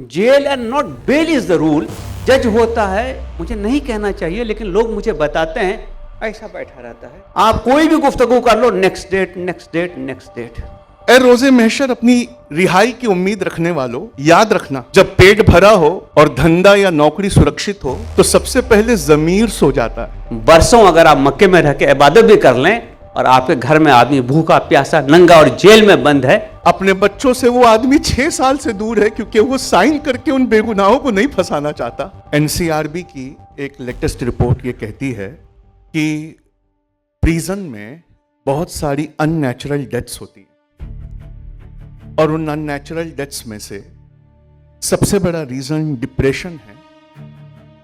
Jail and not bail is the rule. जज होता है, मुझे नहीं कहना चाहिए लेकिन लोग मुझे बताते हैं, ऐसा बैठा रहता है। आप कोई भी गुफ्तगू कर लो, next date next date next date. ए रोजे महशर अपनी रिहाई की उम्मीद रखने वालों, याद रखना, जब पेट भरा हो और धंधा या नौकरी सुरक्षित हो तो सबसे पहले जमीर सो जाता है। बरसों अगर आप मक्के में रह के इबादत भी कर लें और आपके घर में आदमी भूखा प्यासा नंगा और जेल में बंद है, अपने बच्चों से वो आदमी 6 साल से दूर है क्योंकि वो साइन करके उन बेगुनाहों को नहीं फंसाना चाहता। एनसीआरबी की एक लेटेस्ट रिपोर्ट ये कहती है कि प्रिजन में बहुत सारी अननेचुरल डेथ्स होती हैं और उन अननेचुरल डेथ्स में से सबसे बड़ा रीजन डिप्रेशन है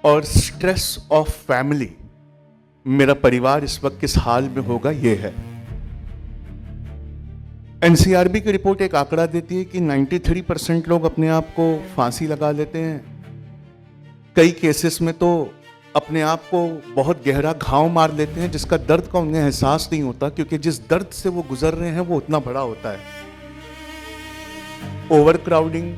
और स्ट्रेस ऑफ फैमिली। मेरा परिवार इस वक्त किस हाल में होगा, यह है। एनसीआरबी की रिपोर्ट एक आंकड़ा देती है कि 93% लोग अपने आप को फांसी लगा लेते हैं। कई केसेस में तो अपने आप को बहुत गहरा घाव मार लेते हैं जिसका दर्द का उन्हें एहसास नहीं होता, क्योंकि जिस दर्द से वो गुजर रहे हैं वो उतना बड़ा होता है। ओवर क्राउडिंग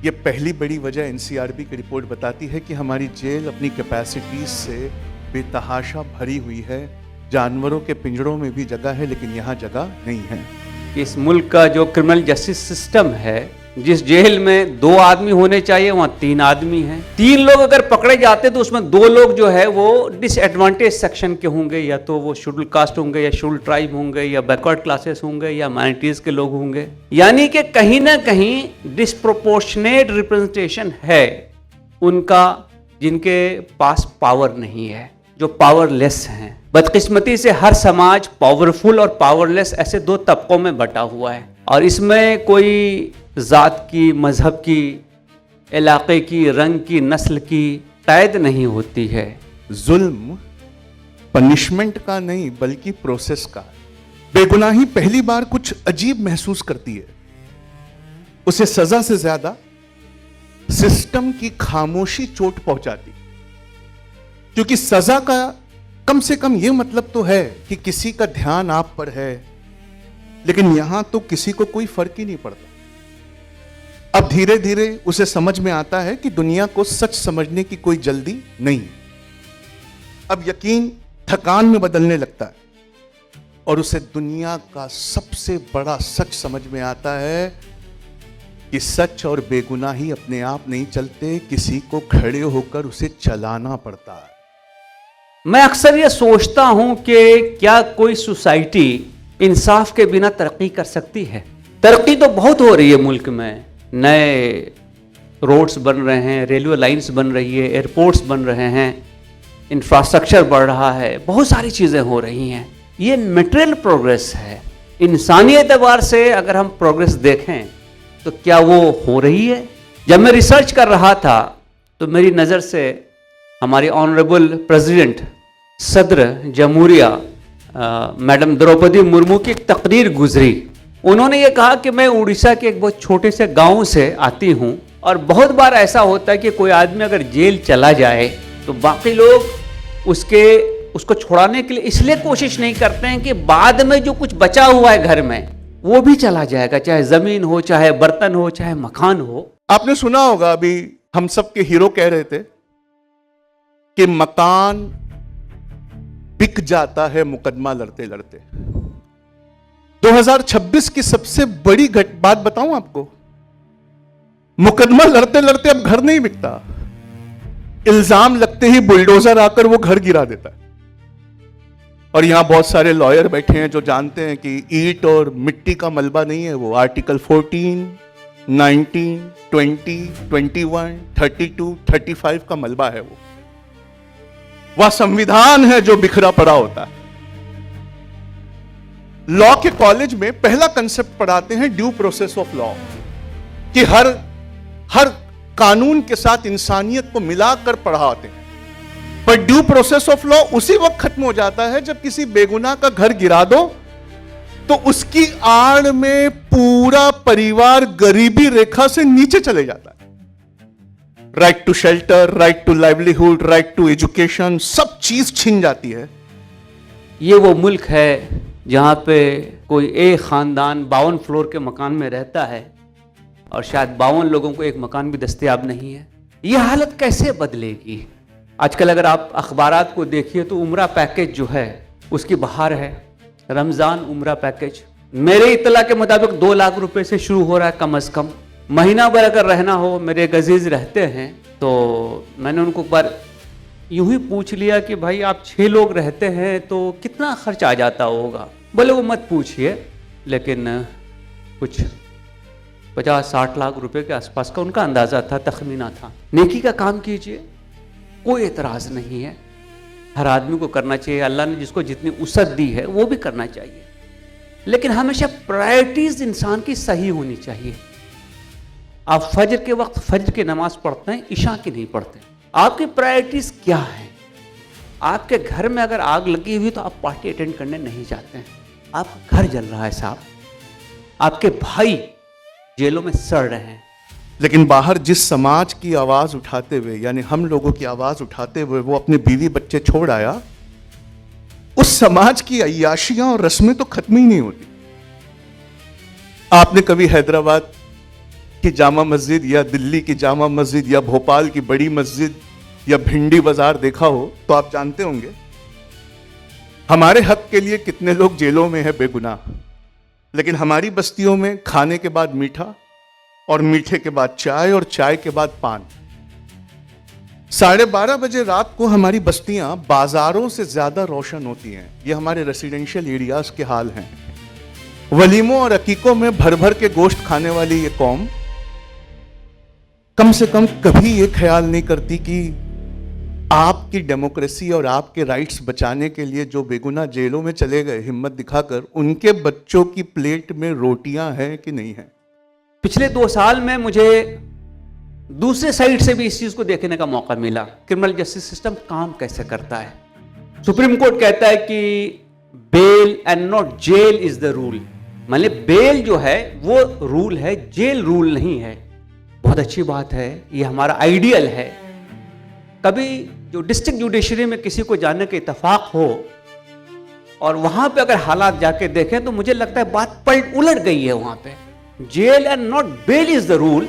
ये पहली बड़ी वजह एनसीआरबी की रिपोर्ट बताती है कि हमारी जेल अपनी कैपेसिटीज से बेतहाशा भरी हुई है। जानवरों के पिंजरों में भी जगह है लेकिन यहाँ जगह नहीं है। इस मुल्क का जो क्रिमिनल जस्टिस सिस्टम है, जिस जेल में 2 आदमी होने चाहिए वहां 3 आदमी हैं। 3 लोग अगर पकड़े जाते तो उसमें 2 लोग जो है वो डिसएडवांटेज सेक्शन के होंगे, या तो वो शेड्यूल कास्ट होंगे या शेड्यूल ट्राइब होंगे या बैकवर्ड क्लासेस होंगे या माइनॉरिटीज के लोग होंगे। यानी कि कहीं ना कहीं डिस्प्रोपोर्शनेट रिप्रेजेंटेशन है उनका जिनके पास पावर नहीं है, जो पावरलेस हैं। बदकिस्मती से हर समाज पावरफुल और पावरलेस ऐसे 2 तबकों में बटा हुआ है और इसमें कोई जात की, मजहब की, इलाके की, रंग की, नस्ल की कैद नहीं होती है। जुल्म पनिशमेंट का नहीं बल्कि प्रोसेस का। बेगुनाही पहली बार कुछ अजीब महसूस करती है, उसे सजा से ज्यादा सिस्टम की खामोशी चोट पहुंचाती, क्योंकि सजा का कम से कम यह मतलब तो है कि किसी का ध्यान आप पर है, लेकिन यहां तो किसी को कोई फर्क ही नहीं पड़ता। अब धीरे धीरे उसे समझ में आता है कि दुनिया को सच समझने की कोई जल्दी नहीं है। अब यकीन थकान में बदलने लगता है और उसे दुनिया का सबसे बड़ा सच समझ में आता है कि सच और बेगुनाही अपने आप नहीं चलते, किसी को खड़े होकर उसे चलाना पड़ता है। मैं अक्सर ये सोचता हूं कि क्या कोई सोसाइटी इंसाफ के बिना तरक्की कर सकती है? तरक्की तो बहुत हो रही है मुल्क में, नए रोड्स बन रहे हैं, रेलवे लाइंस बन रही है, एयरपोर्ट्स बन रहे हैं, इंफ्रास्ट्रक्चर बढ़ रहा है, बहुत सारी चीज़ें हो रही हैं। ये मटेरियल प्रोग्रेस है। इंसानी एतबार से अगर हम प्रोग्रेस देखें तो क्या वो हो रही है? जब मैं रिसर्च कर रहा था तो मेरी नज़र से हमारी ऑनरेबल प्रेसिडेंट सदर जमहूरिया मैडम द्रौपदी मुर्मू की एक तकरीर गुजरी। उन्होंने ये कहा कि मैं उड़ीसा के एक बहुत छोटे से गांव से आती हूं और बहुत बार ऐसा होता है कि कोई आदमी अगर जेल चला जाए तो बाकी लोग उसको छुड़ाने के लिए इसलिए कोशिश नहीं करते हैं कि बाद में जो कुछ बचा हुआ है घर में वो भी चला जाएगा, चाहे जमीन हो, चाहे बर्तन हो, चाहे मकान हो। आपने सुना होगा, अभी हम सब के हीरो कह रहे थे कि मकान बिक जाता है मुकदमा लड़ते लड़ते। 2026 की सबसे बड़ी बात बताऊं आपको, मुकदमा लड़ते लड़ते अब घर नहीं बिकता। इल्जाम लगते ही बुलडोजर आकर वो घर गिरा देता है। और यहां बहुत सारे लॉयर बैठे हैं जो जानते हैं कि ईंट और मिट्टी का मलबा नहीं है वो, आर्टिकल 14, 19, 20, 21, 32, 35 का मलबा है वो। वह संविधान है जो बिखरा पड़ा होता है। लॉ के कॉलेज में पहला कंसेप्ट पढ़ाते हैं ड्यू प्रोसेस ऑफ लॉ, कि हर कानून के साथ इंसानियत को मिलाकर पढ़ाते हैं। पर ड्यू प्रोसेस ऑफ लॉ उसी वक्त खत्म हो जाता है जब किसी बेगुनाह का घर गिरा दो तो उसकी आड़ में पूरा परिवार गरीबी रेखा से नीचे चले जाता है। Right to shelter, right to livelihood, right to education, सब चीज छिन जाती है। ये वो मुल्क है जहाँ पे कोई एक ख़ानदान 52 फ्लोर के मकान में रहता है और शायद 52 लोगों को एक मकान भी दस्तयाब नहीं है। यह हालत कैसे बदलेगी? आजकल अगर आप अखबारात को देखिए तो उम्रा पैकेज जो है उसकी बहार है। रमज़ान उम्रा पैकेज मेरे इत्तला के मुताबिक 2 लाख रुपए से शुरू हो रहा है कम से कम। महीना भर अगर रहना हो, मेरे एक अजीज रहते हैं, तो मैंने उनको एक बार यूं ही पूछ लिया कि भाई आप 6 लोग रहते हैं तो कितना खर्च आ जाता होगा? बोले वो मत पूछिए, लेकिन कुछ 50-60 लाख रुपए के आसपास का उनका अंदाजा था, तखमीना था। नेकी का काम कीजिए, कोई एतराज नहीं है, हर आदमी को करना चाहिए। अल्लाह ने जिसको जितनी उसत दी है वो भी करना चाहिए, लेकिन हमेशा प्रायोरिटीज इंसान की सही होनी चाहिए। आप फजर के वक्त फजर की नमाज पढ़ते हैं, इशा की नहीं पढ़ते। आपकी प्रायोरिटीज क्या है? आपके घर में अगर आग लगी हुई तो आप पार्टी अटेंड करने नहीं जाते हैं, आपका घर जल रहा है साहब, आपके भाई जेलों में सड़ रहे हैं। लेकिन बाहर जिस समाज की आवाज उठाते हुए, यानी हम लोगों की आवाज उठाते हुए वो अपने बीवी बच्चे छोड़ आया, उस समाज की अय्याशियां और रस्में तो खत्म ही नहीं होती। आपने कभी हैदराबाद की जामा मस्जिद या दिल्ली की जामा मस्जिद या भोपाल की बड़ी मस्जिद या भिंडी बाजार देखा हो तो आप जानते होंगे हमारे हक के लिए कितने लोग जेलों में है बेगुनाह। लेकिन हमारी बस्तियों में खाने के बाद मीठा और मीठे के बाद चाय और चाय के बाद पान। 12:30 बजे रात को हमारी बस्तियां बाजारों से ज्यादा रोशन होती हैं। ये हमारे रेसिडेंशियल एरियाज के हाल हैं। वलीमों और अकीकों में भर भर के गोश्त खाने वाली ये कौम कम से कम कभी ये ख्याल नहीं करती कि आपकी डेमोक्रेसी और आपके राइट्स बचाने के लिए जो बेगुनाह जेलों में चले गए हिम्मत दिखाकर, उनके बच्चों की प्लेट में रोटियां हैं कि नहीं है। पिछले 2 साल में मुझे दूसरे साइड से भी इस चीज को देखने का मौका मिला, क्रिमिनल जस्टिस सिस्टम काम कैसे करता है। सुप्रीम कोर्ट कहता है कि bail and not jail is the rule. मतलब बेल जो है वो रूल है, जेल रूल नहीं है। बहुत अच्छी बात है, ये हमारा आइडियल है। कभी जो डिस्ट्रिक्ट जुडिशरी में किसी को जाने का इत्तेफाक हो और वहां पे अगर हालात जाके देखें तो मुझे लगता है बात उलट गई है। वहां पे jail and not bail is the rule.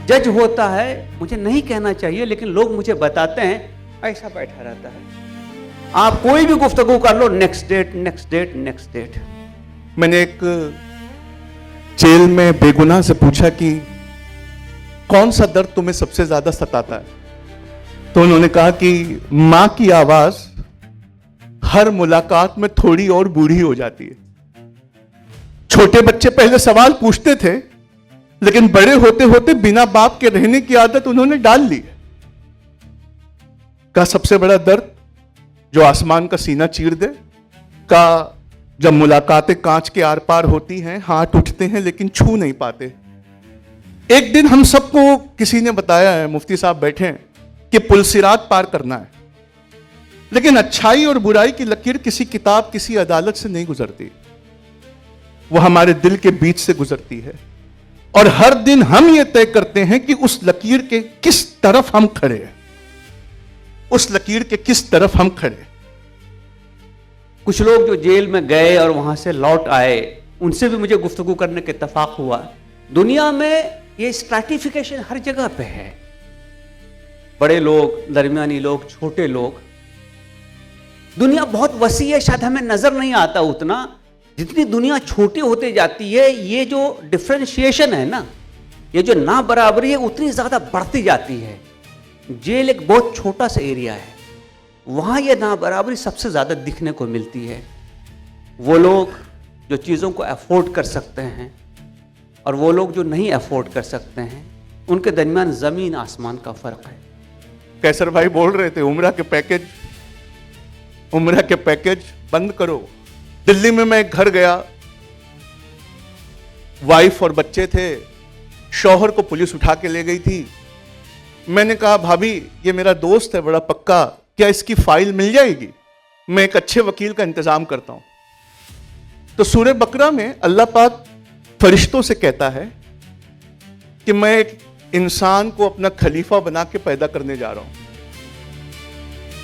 जज होता है, मुझे नहीं कहना चाहिए लेकिन लोग मुझे बताते हैं, ऐसा बैठा रहता है। आप कोई भी गुफ्तगू कर लो, next date next date next date. मैंने एक जेल में बेगुनाह से पूछा कि कौन सा दर्द तुम्हें सबसे ज्यादा सताता है, तो उन्होंने कहा कि मां की आवाज हर मुलाकात में थोड़ी और बूढ़ी हो जाती है। छोटे बच्चे पहले सवाल पूछते थे, लेकिन बड़े होते होते बिना बाप के रहने की आदत उन्होंने डाल ली। का सबसे बड़ा दर्द जो आसमान का सीना चीर दे, का जब मुलाकातें कांच के आर पार होती हैं, हाथ उठते हैं लेकिन छू नहीं पाते। एक दिन हम सबको किसी ने बताया है, मुफ्ती साहब बैठे हैं, कि पुलसिरात पार करना है, लेकिन अच्छाई और बुराई की लकीर किसी किताब किसी अदालत से नहीं गुजरती, वो हमारे दिल के बीच से गुजरती है। और हर दिन हम ये तय करते हैं कि उस लकीर के किस तरफ हम खड़े हैं, उस लकीर के किस तरफ हम खड़े। कुछ लोग जो जेल में गए और वहां से लौट आए, उनसे भी मुझे गुफ्तगू करने का इत्तेफाक हुआ। दुनिया में ये स्ट्रैटिफिकेशन हर जगह पे है, बड़े लोग, दरमियानी लोग, छोटे लोग। दुनिया बहुत वसी है, शायद हमें नजर नहीं आता उतना। जितनी दुनिया छोटी होती जाती है, ये जो डिफरेंशिएशन है ना, ये जो ना बराबरी है, उतनी ज्यादा बढ़ती जाती है। जेल एक बहुत छोटा सा एरिया है, वहां ये ना बराबरी सबसे ज्यादा दिखने को मिलती है। वो लोग जो चीजों को अफोर्ड कर सकते हैं और वो लोग जो नहीं अफोर्ड कर सकते हैं, उनके दरमियान जमीन आसमान का फर्क है। कैसर भाई बोल रहे थे उम्रा के पैकेज बंद करो। दिल्ली में मैं एक घर गया, वाइफ और बच्चे थे, शौहर को पुलिस उठा के ले गई थी। मैंने कहा भाभी ये मेरा दोस्त है बड़ा पक्का, क्या इसकी फाइल मिल जाएगी? मैं एक अच्छे वकील का इंतजाम करता हूं। तो सूरह बकरा में अल्लाह पाक फरिश्तों से कहता है कि मैं एक इंसान को अपना खलीफा बना के पैदा करने जा रहा हूं।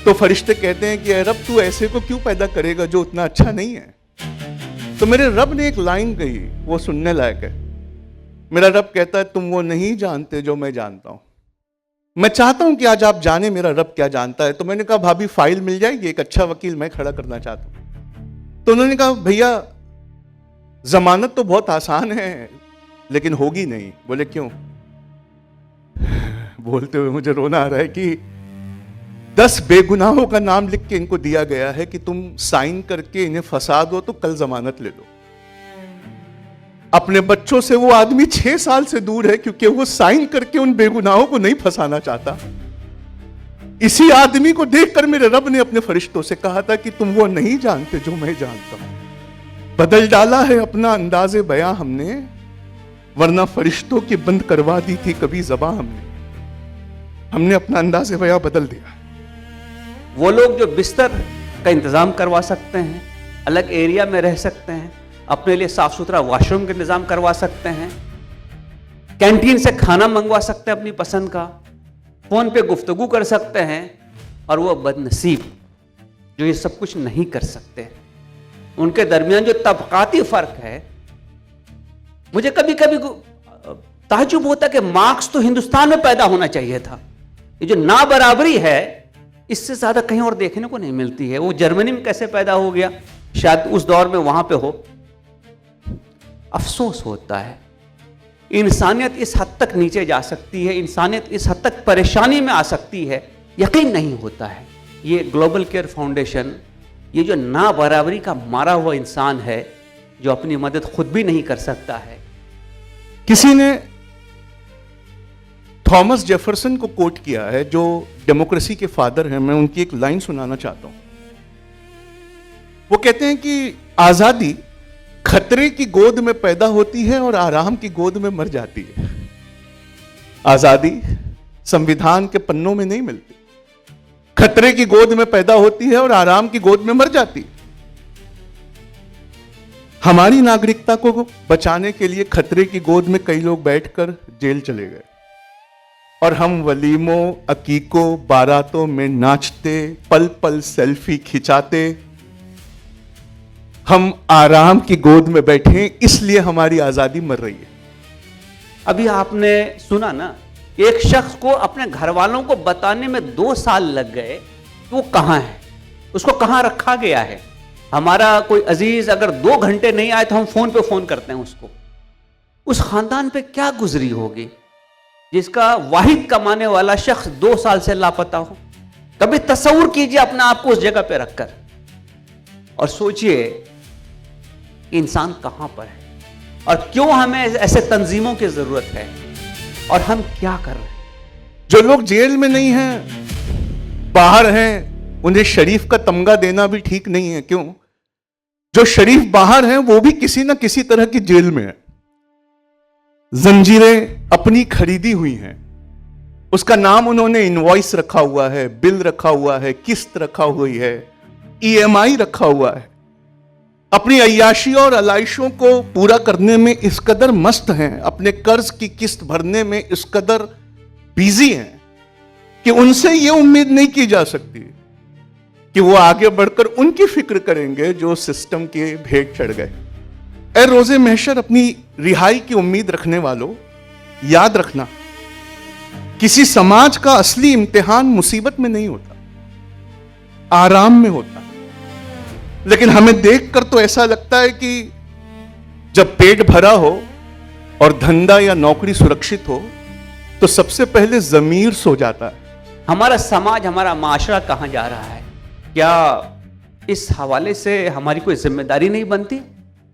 तो फरिश्ते कहते हैं कि अरे रब तू ऐसे को क्यों पैदा करेगा जो उतना अच्छा नहीं है। तो मेरे रब ने एक लाइन कही, वो सुनने लायक है। मेरा रब कहता है तुम वो नहीं जानते जो मैं जानता हूं। मैं चाहता हूं कि आज आप जाने मेरा रब क्या जानता है। तो मैंने कहा भाभी फाइल मिल जाएगी, एक अच्छा वकील मैं खड़ा करना चाहता हूं। तो उन्होंने कहा भैया जमानत तो बहुत आसान है लेकिन होगी नहीं। बोले क्यों? बोलते हुए मुझे रोना आ रहा है कि 10 बेगुनाहों का नाम लिख के इनको दिया गया है कि तुम साइन करके इन्हें फंसा दो तो कल जमानत ले लो। अपने बच्चों से वो आदमी 6 साल से दूर है क्योंकि वो साइन करके उन बेगुनाहों को नहीं फंसाना चाहता। इसी आदमी को देखकर मेरे रब ने अपने फरिश्तों से कहा था कि तुम वो नहीं जानते जो मैं जानता हूं। बदल डाला है अपना अंदाजे बयां हमने, वरना फरिश्तों की बंद करवा दी थी कभी ज़बां हमने अपना अंदाजे बयां बदल दिया। वो लोग जो बिस्तर का इंतजाम करवा सकते हैं, अलग एरिया में रह सकते हैं, अपने लिए साफ सुथरा वॉशरूम का इंतजाम करवा सकते हैं, कैंटीन से खाना मंगवा सकते हैं अपनी पसंद का, फोन पे गुफ्तगू कर सकते हैं, और वो बदनसीब जो ये सब कुछ नहीं कर सकते। उनके दरमियान जो तबकाती फर्क है, मुझे कभी कभी ताज्जुब होता कि मार्क्स तो हिंदुस्तान में पैदा होना चाहिए था। ये जो ना बराबरी है इससे ज्यादा कहीं और देखने को नहीं मिलती है। वो जर्मनी में कैसे पैदा हो गया, शायद उस दौर में वहां पे हो। अफसोस होता है इंसानियत इस हद तक नीचे जा सकती है, इंसानियत इस हद तक परेशानी में आ सकती है, यकीन नहीं होता है। ये ग्लोबल केयर फाउंडेशन, ये जो ना बराबरी का मारा हुआ इंसान है जो अपनी मदद खुद भी नहीं कर सकता है। किसी ने थॉमस जेफरसन को कोट किया है जो डेमोक्रेसी के फादर हैं। मैं उनकी एक लाइन सुनाना चाहता हूं। वो कहते हैं कि आजादी खतरे की गोद में पैदा होती है और आराम की गोद में मर जाती है। आजादी संविधान के पन्नों में नहीं मिलती, खतरे की गोद में पैदा होती है और आराम की गोद में मर जाती है। हमारी नागरिकता को बचाने के लिए खतरे की गोद में कई लोग बैठकर जेल चले गए और हम वलीमों, अकीकों, बारातों में नाचते, पल पल सेल्फी खिंचाते, हम आराम की गोद में बैठे, इसलिए हमारी आजादी मर रही है। अभी आपने सुना ना, एक शख्स को अपने घर वालों को बताने में 2 साल लग गए कि वो कहां है, उसको कहां रखा गया है। हमारा कोई अजीज अगर 2 घंटे नहीं आए तो हम फोन पे फोन करते हैं उसको। उस खानदान पे क्या गुजरी होगी जिसका वाहिद कमाने वाला शख्स 2 साल से लापता हो। कभी तस्वुर कीजिए अपने आप को उस जगह पे रखकर और सोचिए इंसान कहां पर है और क्यों हमें ऐसे तंजीमों की जरूरत है और हम क्या कर रहे हैं। जो लोग जेल में नहीं हैं, बाहर हैं, उन्हें शरीफ का तमगा देना भी ठीक नहीं है। क्यों? जो शरीफ बाहर हैं वो भी किसी ना किसी तरह की जेल में है। जंजीरें अपनी खरीदी हुई हैं, उसका नाम उन्होंने इनवॉइस रखा हुआ है, बिल रखा हुआ है, किस्त रखा हुई है, EMI रखा हुआ है। अपनी अय्याशी और अलाइशों को पूरा करने में इस कदर मस्त हैं, अपने कर्ज की किस्त भरने में इस कदर बिजी हैं कि उनसे यह उम्मीद नहीं की जा सकती कि वो आगे बढ़कर उनकी फिक्र करेंगे जो सिस्टम के भेंट चढ़ गए। ए रोजे महशर अपनी रिहाई की उम्मीद रखने वालों, याद रखना किसी समाज का असली इम्तिहान मुसीबत में नहीं होता, आराम में होता। लेकिन हमें देखकर तो ऐसा लगता है कि जब पेट भरा हो और धंधा या नौकरी सुरक्षित हो तो सबसे पहले जमीर सो जाता है। हमारा समाज, हमारा माशरा कहां जा रहा है? क्या इस हवाले से हमारी कोई जिम्मेदारी नहीं बनती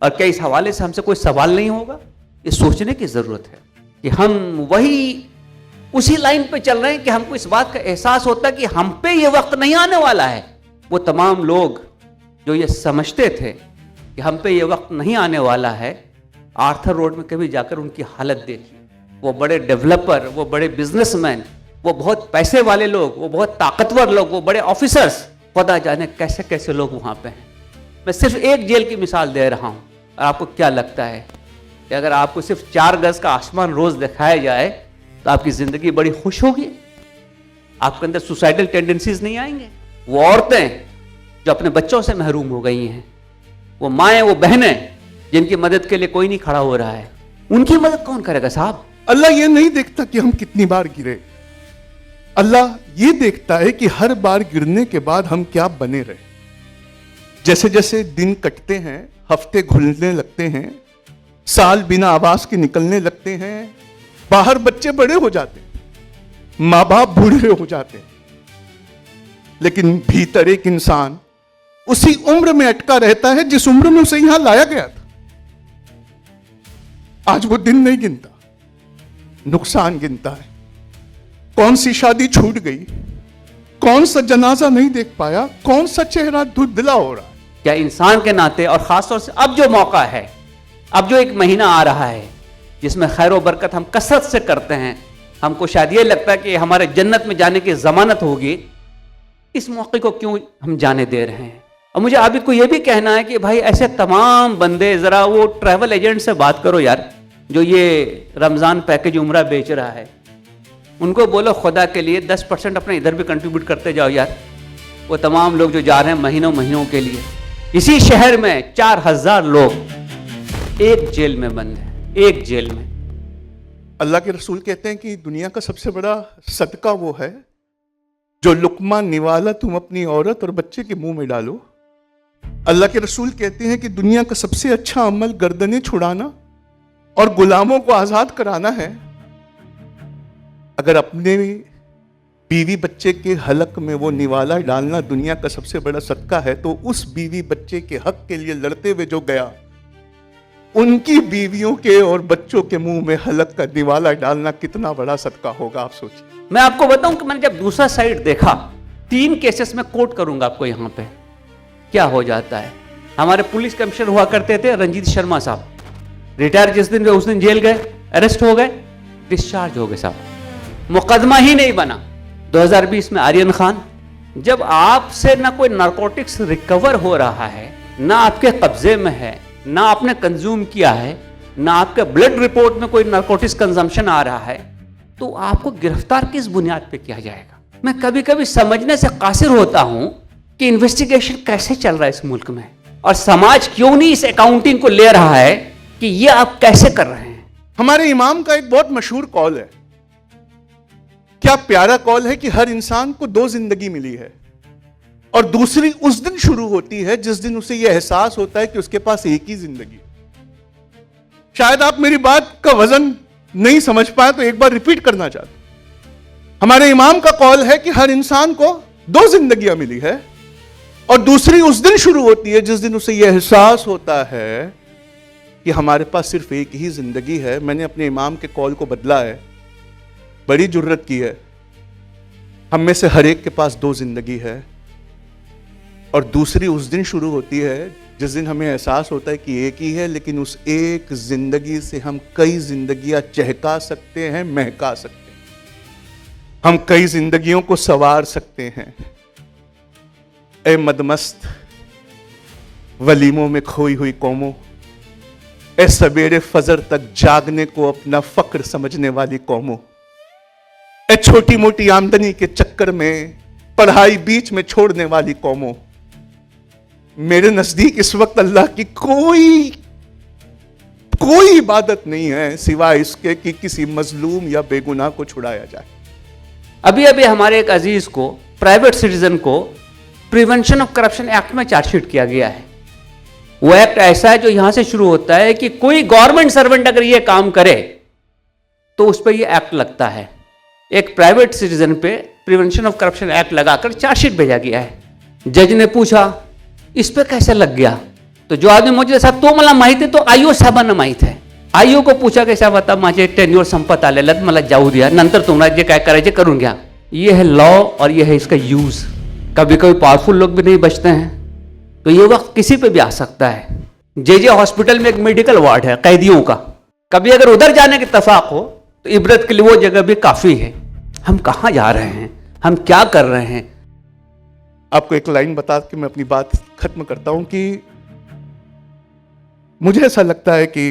और क्या इस हवाले से हमसे कोई सवाल नहीं होगा? ये सोचने की जरूरत है कि हम वही उसी लाइन पे चल रहे हैं कि हमको इस बात का एहसास होता है कि हम पे ये वक्त नहीं आने वाला है। वो तमाम लोग जो ये समझते थे कि हम पे ये वक्त नहीं आने वाला है, आर्थर रोड में कभी जाकर उनकी हालत देखिए। वो बड़े डेवलपर, वो बड़े बिजनेसमैन, वो बहुत पैसे वाले लोग, वो बहुत ताकतवर लोग, वो बड़े ऑफिसर्स, खुदा जाने कैसे कैसे लोग वहां पे हैं। मैं सिर्फ एक जेल की मिसाल दे रहा हूं। और आपको क्या लगता है कि अगर आपको सिर्फ 4 गज का आसमान रोज दिखाया जाए तो आपकी जिंदगी बड़ी खुश होगी? आपके अंदर सुसाइडल टेंडेंसीज नहीं आएंगे? वो औरतें जो अपने बच्चों से महरूम हो गई हैं, वो माएँ, वो बहनें जिनकी मदद के लिए कोई नहीं खड़ा हो रहा है, उनकी मदद कौन करेगा साहब? अल्लाह ये नहीं देखता कि हम कितनी बार गिरे, अल्लाह ये देखता है कि हर बार गिरने के बाद हम क्या बने रहे। जैसे जैसे दिन कटते हैं, हफ्ते घुलने लगते हैं, साल बिना आवाज के निकलने लगते हैं, बाहर बच्चे बड़े हो जाते हैं, माँ बाप बूढ़े हो जाते हैं, लेकिन भीतर एक इंसान उसी उम्र में अटका रहता है जिस उम्र में उसे यहां लाया गया था। आज वो दिन नहीं गिनता, नुकसान गिनता है। कौन सी शादी छूट गई, कौन सा जनाजा नहीं देख पाया, कौन सा चेहरा धुंधला हो रहा है। क्या इंसान के नाते, और खासतौर से अब जो मौका है, अब जो एक महीना आ रहा है जिसमें खैर व बरकत हम कसरत से करते हैं, हमको शायद ये लगता है कि हमारे जन्नत में जाने की जमानत होगी, इस मौके को क्यों हम जाने दे रहे हैं? और मुझे आबिद को यह भी कहना है कि भाई ऐसे तमाम बंदे, जरा वो ट्रैवल एजेंट से बात करो यार, जो ये रमजान पैकेज उम्रा बेच रहा है, उनको बोलो खुदा के लिए 10% अपने इधर भी कंट्रीब्यूट करते जाओ यार। वो तमाम लोग जो जा रहे हैं महीनों महीनों के लिए, इसी शहर में 4000 लोग एक जेल में बंद हैं, एक जेल में। अल्लाह के रसूल कहते हैं कि दुनिया का सबसे बड़ा सदका वो है जो लुकमा निवाला तुम अपनी औरत और बच्चे के मुंह में डालो। अल्लाह के रसूल कहते हैं कि दुनिया का सबसे अच्छा अमल गर्दनें छुड़ाना और गुलामों को आजाद कराना है। अगर अपने बीवी बच्चे के हलक में वो निवाला डालना दुनिया का सबसे बड़ा सदका है, तो उस बीवी बच्चे के हक के लिए लड़ते हुए जो गया, उनकी बीवियों के और बच्चों के मुंह में हलक का निवाला डालना कितना बड़ा सदका होगा, आप सोचिए। मैं आपको बताऊं कि मैंने जब दूसरा साइड देखा, 3 केसेस में कोट करूंगा आपको यहां पे, क्या हो जाता है। हमारे पुलिस कमिश्नर हुआ करते थे रंजीत शर्मा साहब, रिटायर जिस दिन उस दिन जेल गए, अरेस्ट हो गए, डिस्चार्ज हो गए साहब, मुकदमा ही नहीं बना। 2020 में आर्यन खान, जब आपसे ना कोई नारकोटिक्स रिकवर हो रहा है, ना आपके कब्जे में है, ना आपने कंज्यूम किया है, ना आपके ब्लड रिपोर्ट में कोई नारकोटिक्स कंजम्पशन आ रहा है, तो आपको गिरफ्तार किस बुनियाद पे किया जाएगा? मैं कभी कभी समझने से कासिर होता हूं कि इन्वेस्टिगेशन कैसे चल रहा है इस मुल्क में, और समाज क्यों नहीं इस अकाउंटिंग को ले रहा है कि ये आप कैसे कर रहे हैं। हमारे इमाम का एक बहुत मशहूर कौल है, क्या प्यारा कौल है कि हर इंसान को 2 जिंदगी मिली है, और दूसरी उस दिन शुरू होती है जिस दिन उसे यह एहसास होता है कि उसके पास एक ही जिंदगी। शायद आप मेरी बात का वजन नहीं समझ पाए, तो एक बार रिपीट करना चाहता हूं। हमारे इमाम का कौल है कि हर इंसान को 2 जिंदगियां मिली है, और दूसरी उस दिन शुरू होती है जिस दिन उसे यह एहसास होता है कि हमारे पास सिर्फ एक ही जिंदगी है। मैंने अपने इमाम के कौल को बदला है, बड़ी जुर्रत की है। हम में से हर एक के पास 2 जिंदगी है, और दूसरी उस दिन शुरू होती है जिस दिन हमें एहसास होता है कि एक ही है, लेकिन उस एक जिंदगी से हम कई जिंदगियां चहका सकते हैं, महका सकते हैं, हम कई जिंदगियों को संवार सकते हैं। ए मदमस्त वलीमों में खोई हुई कौमों, ए सवेरे फजर तक जागने को अपना फक्र समझने वाली कौमों, ए छोटी मोटी आमदनी के चक्कर में पढ़ाई बीच में छोड़ने वाली कौमों, मेरे नजदीक इस वक्त अल्लाह की कोई इबादत नहीं है सिवाय इसके कि किसी मजलूम या बेगुनाह को छुड़ाया जाए। अभी अभी हमारे एक अजीज को, प्राइवेट सिटीजन को, प्रिवेंशन ऑफ करप्शन एक्ट में चार्जशीट किया गया है। वो एक्ट ऐसा है जो यहां से शुरू होता है कि कोई गवर्नमेंट सर्वेंट अगर ये काम करे तो उस पर ये एक्ट लगता है। एक प्राइवेट सिटीजन पे प्रिवेंशन ऑफ करप्शन एक्ट लगाकर चार्जशीट भेजा गया है। जज ने पूछा इस पे कैसे लग गया, तो जो आदमी मुझे साहब तो मला माहिती तो आयो साहेबांना माहित आहे। आयो को पूछा की साहेब आता माझे टेन्युअर संपत आलेलं, मला जाऊ द्या, नंतर तुम्हाला जे काय करायचे करून घ्या। ये है लॉ और ये है इसका यूज। कभी कभी पावरफुल लोग भी नहीं बचते हैं, तो ये वक्त किसी पे भी आ सकता है। जे हॉस्पिटल में एक मेडिकल वार्ड है कैदियों का, कभी अगर उधर जाने की इत्तेफाक हो तो इबरत के लिए वो जगह भी काफी है। हम कहां जा रहे हैं, हम क्या कर रहे हैं। आपको एक लाइन बता के मैं अपनी बात खत्म करता हूं कि मुझे ऐसा लगता है कि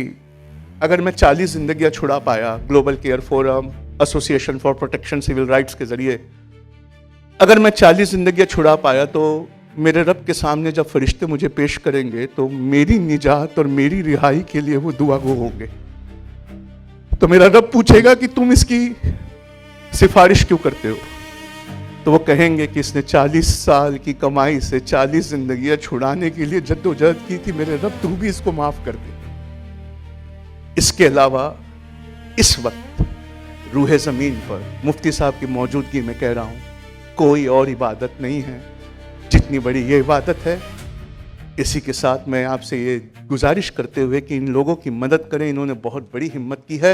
अगर मैं 40 जिंदगियां छुड़ा पाया global care forum, association for protection civil rights के जरिए, अगर मैं 40 जिंदगियां छुड़ा पाया, तो मेरे रब के सामने जब फरिश्ते मुझे पेश करेंगे तो मेरी निजात और मेरी रिहाई के लिए वो दुआ गो होंगे। तो मेरा रब पूछेगा कि तुम इसकी सिफारिश क्यों करते हो? तो वो कहेंगे कि इसने 40 साल की कमाई से 40 जिंदगियां छुड़ाने के लिए जद्दोजहद की थी, मेरे रब तू भी इसको माफ कर दे। इसके अलावा इस वक्त रूहे ज़मीन पर मुफ्ती साहब की मौजूदगी में कह रहा हूं, कोई और इबादत नहीं है जितनी बड़ी ये इबादत है। इसी के साथ मैं आपसे ये गुजारिश करते हुए कि इन लोगों की मदद करें, इन्होंने बहुत बड़ी हिम्मत की है।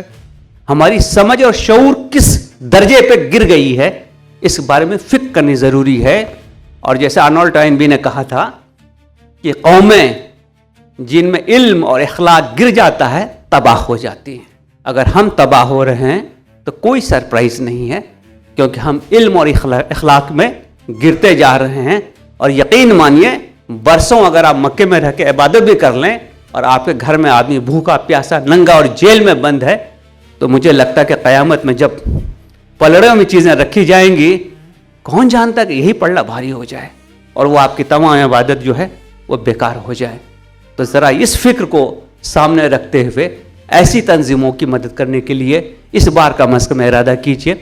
हमारी समझ और शऊर किस दर्जे पे गिर गई है, इस बारे में फिक्र करनी ज़रूरी है। और जैसे आर्नोल्ड टॉयनबी ने कहा था कि कौमें जिनमें इल्म और इखलाक गिर जाता है तबाह हो जाती हैं। अगर हम तबाह हो रहे हैं तो कोई सरप्राइज नहीं है, क्योंकि हम इल्म और इखलाक में गिरते जा रहे हैं। और यकीन मानिए, बरसों अगर आप मक्के में रह के इबादत भी कर लें और आपके घर में आदमी भूखा प्यासा नंगा और जेल में बंद है, तो मुझे लगता है कि क़यामत में जब पलड़ों में चीज़ें रखी जाएंगी, कौन जानता कि यही पलड़ा भारी हो जाए और वो आपकी तमाम इबादत जो है वो बेकार हो जाए। तो ज़रा इस फिक्र को सामने रखते हुए ऐसी तंजीमों की मदद करने के लिए इस बार का मस्क में इरादा कीजिए।